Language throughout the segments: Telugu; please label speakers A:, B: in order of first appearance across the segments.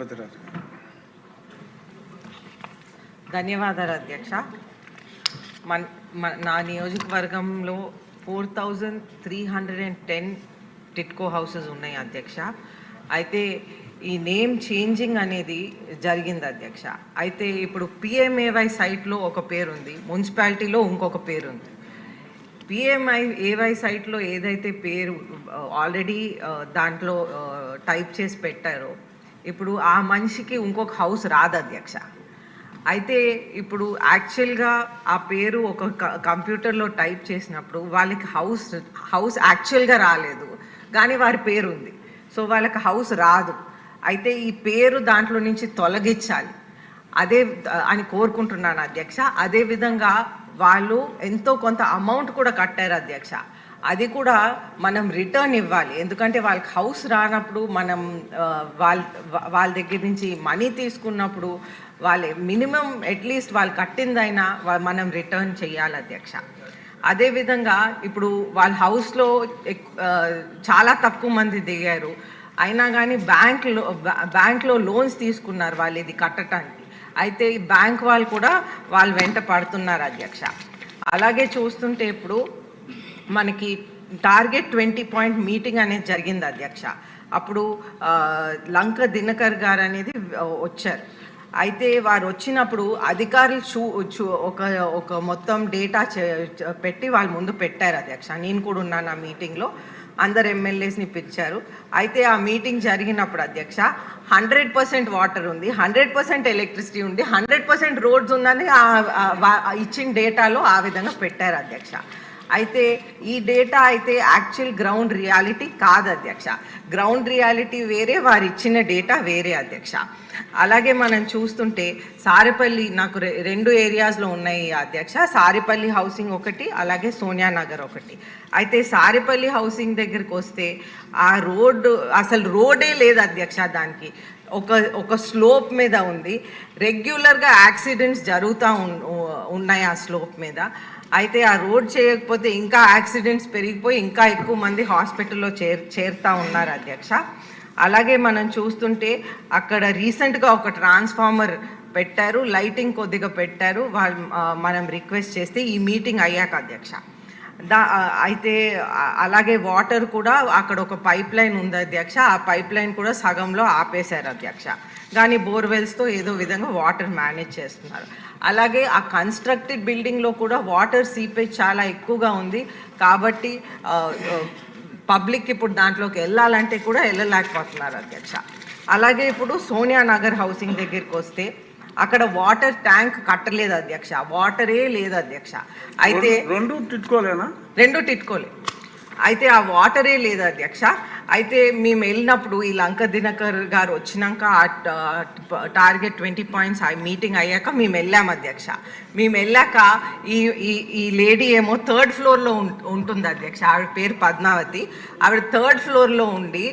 A: గణపతి రాజు.
B: ధన్యవాదాలు అధ్యక్ష. నా నియోజకవర్గంలో 4310 టిట్కో హౌసెస్ ఉన్నాయి అధ్యక్ష. అయితే ఈ నేమ్ చేంజింగ్ అనేది జరిగింది అధ్యక్ష. అయితే ఇప్పుడు పిఎంఏవై సైట్లో ఒక పేరు ఉంది, మున్సిపాలిటీలో ఇంకొక పేరు ఉంది. పిఎంఏవై సైట్లో ఏదైతే పేరు ఆల్రెడీ దాంట్లో టైప్ చేసి పెట్టారో ఇప్పుడు ఆ మనిషికి ఇంకొక హౌస్ రాదు అధ్యక్ష. అయితే ఇప్పుడు యాక్చువల్గా ఆ పేరు ఒక కంప్యూటర్లో టైప్ చేసినప్పుడు వాళ్ళకి హౌస్ యాక్చువల్గా రాలేదు, కానీ వారి పేరు ఉంది, సో వాళ్ళకి హౌస్ రాదు. అయితే ఈ పేరు దాంట్లో నుంచి తొలగించాలి అదే అని కోరుకుంటున్నాను అధ్యక్ష. అదేవిధంగా వాళ్ళు ఎంతో కొంత అమౌంట్ కూడా కట్టారు అధ్యక్ష, అది కూడా మనం రిటర్న్ ఇవ్వాలి. ఎందుకంటే వాళ్ళకి హౌస్ రానప్పుడు మనం వాళ్ళ దగ్గర నుంచి మనీ తీసుకున్నప్పుడు వాళ్ళు మినిమం అట్లీస్ట్ వాళ్ళు కట్టిందైనా మనం రిటర్న్ చేయాలి అధ్యక్ష. అదేవిధంగా ఇప్పుడు వాళ్ళ హౌస్లో చాలా తక్కువ మంది దిగారు, అయినా కానీ బ్యాంక్లో లోన్స్ తీసుకున్నారు వాళ్ళు ఇది కట్టడానికి. అయితే ఈ బ్యాంక్ వాళ్ళు కూడా వాళ్ళు వెంట పడుతున్నారు అధ్యక్ష. అలాగే చూస్తుంటే ఇప్పుడు మనకి టార్గెట్ 20 పాయింట్ మీటింగ్ అనేది జరిగింది అధ్యక్ష. అప్పుడు లంక దినకర్ గారు అనేది వచ్చారు. అయితే వారు వచ్చినప్పుడు అధికారులు ఒక మొత్తం డేటా పెట్టి వాళ్ళ ముందు పెట్టారు అధ్యక్ష. నేను కూడా ఉన్నాను ఆ మీటింగ్లో, అందరు ఎమ్మెల్యేస్ని పిలిచారు. అయితే ఆ మీటింగ్ జరిగినప్పుడు అధ్యక్ష 100% వాటర్ ఉంది, 100% ఎలక్ట్రిసిటీ ఉంది, 100% రోడ్స్ ఉందని ఇచ్చిన డేటాలో ఆ విధంగా పెట్టారు అధ్యక్ష. అయితే ఈ డేటా అయితే యాక్చువల్ గ్రౌండ్ రియాలిటీ కాదు అధ్యక్ష. గ్రౌండ్ రియాలిటీ వేరే, వారు ఇచ్చిన డేటా వేరే అధ్యక్ష. అలాగే మనం చూస్తుంటే సారేపల్లి నాకు 2 ఏరియాస్లో ఉన్నాయి అధ్యక్ష. సారేపల్లి హౌసింగ్ ఒకటి, అలాగే సోనియా నగర్ ఒకటి. అయితే సారేపల్లి హౌసింగ్ దగ్గరికి వస్తే ఆ రోడ్డు అసలు రోడే లేదు అధ్యక్ష. దానికి ఒక స్లోప్ మీద ఉంది, రెగ్యులర్గా యాక్సిడెంట్స్ జరుగుతూ ఉన్నాయి ఆ స్లోప్ మీద. అయితే ఆ రోడ్ చేయకపోతే ఇంకా యాక్సిడెంట్స్ పెరిగిపోయి ఇంకా ఎక్కువ మంది హాస్పిటల్లో చేరుతూ ఉన్నారు అధ్యక్ష. అలాగే మనం చూస్తుంటే అక్కడ రీసెంట్గా ఒక ట్రాన్స్ఫార్మర్ పెట్టారు, లైటింగ్ కొద్దిగా పెట్టారు, మనం రిక్వెస్ట్ చేస్తే ఈ మీటింగ్ అయ్యాక అధ్యక్ష. అయితే అలాగే వాటర్ కూడా అక్కడ ఒక పైప్ లైన్ ఉంది అధ్యక్ష. ఆ పైప్ లైన్ కూడా సగంలో ఆపేశారు అధ్యక్ష, కానీ బోర్వెల్స్తో ఏదో విధంగా వాటర్ మేనేజ్ చేస్తున్నారు. అలాగే ఆ కన్స్ట్రక్టెడ్ బిల్డింగ్లో కూడా వాటర్ సీపేజ్ చాలా ఎక్కువగా ఉంది, కాబట్టి పబ్లిక్ ఇప్పుడు దాంట్లోకి వెళ్ళాలంటే కూడా వెళ్ళలేకపోతున్నారు అధ్యక్ష. అలాగే ఇప్పుడు సోనియా నగర్ హౌసింగ్ దగ్గరికి వస్తే అక్కడ వాటర్ ట్యాంక్ కట్టలేదు అధ్యక్ష, వాటరే లేదు అధ్యక్ష. అయితే రెండు టిట్కోలే, అయితే ఆ వాటరే లేదు అధ్యక్ష. అయితే మేము వెళ్ళినప్పుడు ఈ లంక దినకర్ గారు వచ్చినాక టార్గెట్ 20 పాయింట్స్ మీటింగ్ అయ్యాక మేము వెళ్ళాము అధ్యక్ష. మేము వెళ్ళాక ఈ లేడీ ఏమో 3rd ఫ్లోర్లో ఉంటుంది అధ్యక్ష. ఆవిడ పేరు పద్మావతి. ఆవిడ 3rd ఫ్లోర్లో ఉండి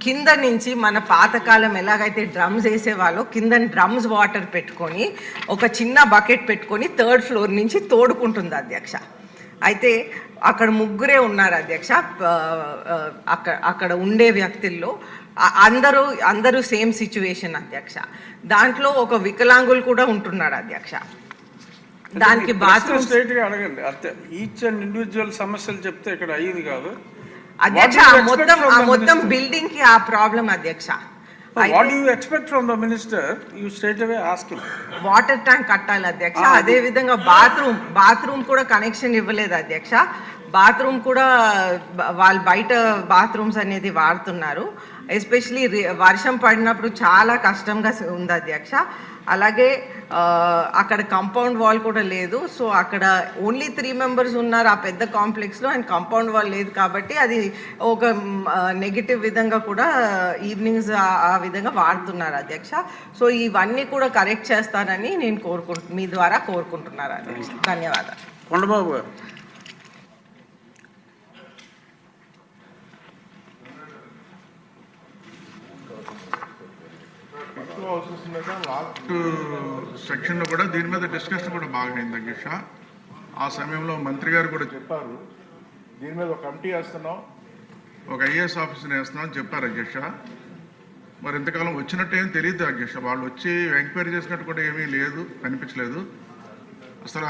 B: కింద నుంచి మన పాతకాలం ఎలాగైతే డ్రమ్స్ వేసేవాళ్ళో కింద డ్రమ్స్ వాటర్ పెట్టుకొని ఒక చిన్న బకెట్ పెట్టుకొని 3rd ఫ్లోర్ నుంచి తోడుకుంటుంది అధ్యక్ష. అయితే అక్కడ ముగ్గురే ఉన్నారు అధ్యక్ష. అక్కడ ఉండే వ్యక్తుల్లో అందరూ సేమ్ సిచ్యువేషన్ అధ్యక్ష. దాంట్లో ఒక వికలాంగులు కూడా ఉంటున్నారు అధ్యక్ష. దానికి బాత్రూమ్
A: స్ట్రైట్గా అడగండి అంతే. ఈచ్ అండ్ ఇండివిజువల్ సమస్యలు చెప్తే ఇక్కడ అయ్యేది కాదు
B: అధ్యక్ష. మొత్తం బిల్డింగ్ కి ఆ ప్రాబ్లం అధ్యక్ష.
A: What do you expect from the minister? You straight away ask him.
B: Water tank కట్టాలి అధ్యక్ష. అదే విధంగా బాత్రూమ్ కూడా కనెక్షన్ ఇవ్వలేదు అధ్యక్ష. బాత్రూమ్ కూడా వాళ్ళు బయట బాత్రూమ్స్ అనేది వాడుతున్నారు. ఎస్పెషలీ వర్షం పడినప్పుడు చాలా కష్టంగా ఉంది అధ్యక్ష. అలాగే అక్కడ కాంపౌండ్ వాల్ కూడా లేదు. సో అక్కడ ఓన్లీ 3 మెంబర్స్ ఉన్నారు ఆ పెద్ద కాంప్లెక్స్లో, అండ్ కాంపౌండ్ వాల్ లేదు కాబట్టి అది ఒక నెగిటివ్ విధంగా కూడా ఈవినింగ్స్ ఆ విధంగా వాడుతున్నారు అధ్యక్ష. సో ఇవన్నీ కూడా కరెక్ట్ చేస్తారని నేను మీ ద్వారా కోరుకుంటున్నారు అధ్యక్ష. ధన్యవాదాలు.
A: కొండబాబు గారు.
C: లాస్ట్ సెక్షన్లో కూడా దీని మీద డిస్కషన్ కూడా బాగా అయింది అధ్యక్ష. ఆ సమయంలో మంత్రి గారు కూడా చెప్పారు దీని మీద ఒక కమిటీ వేస్తున్నాం, ఒక ఐఏఎస్ ఆఫీసర్ని వేస్తున్నాం అని చెప్పారు అధ్యక్ష. మరి ఇంతకాలం వచ్చినట్టు ఏం తెలియదు అధ్యక్ష. వాళ్ళు వచ్చి ఎంక్వైరీ చేసినట్టు కూడా ఏమీ లేదు, కనిపించలేదు అసలు.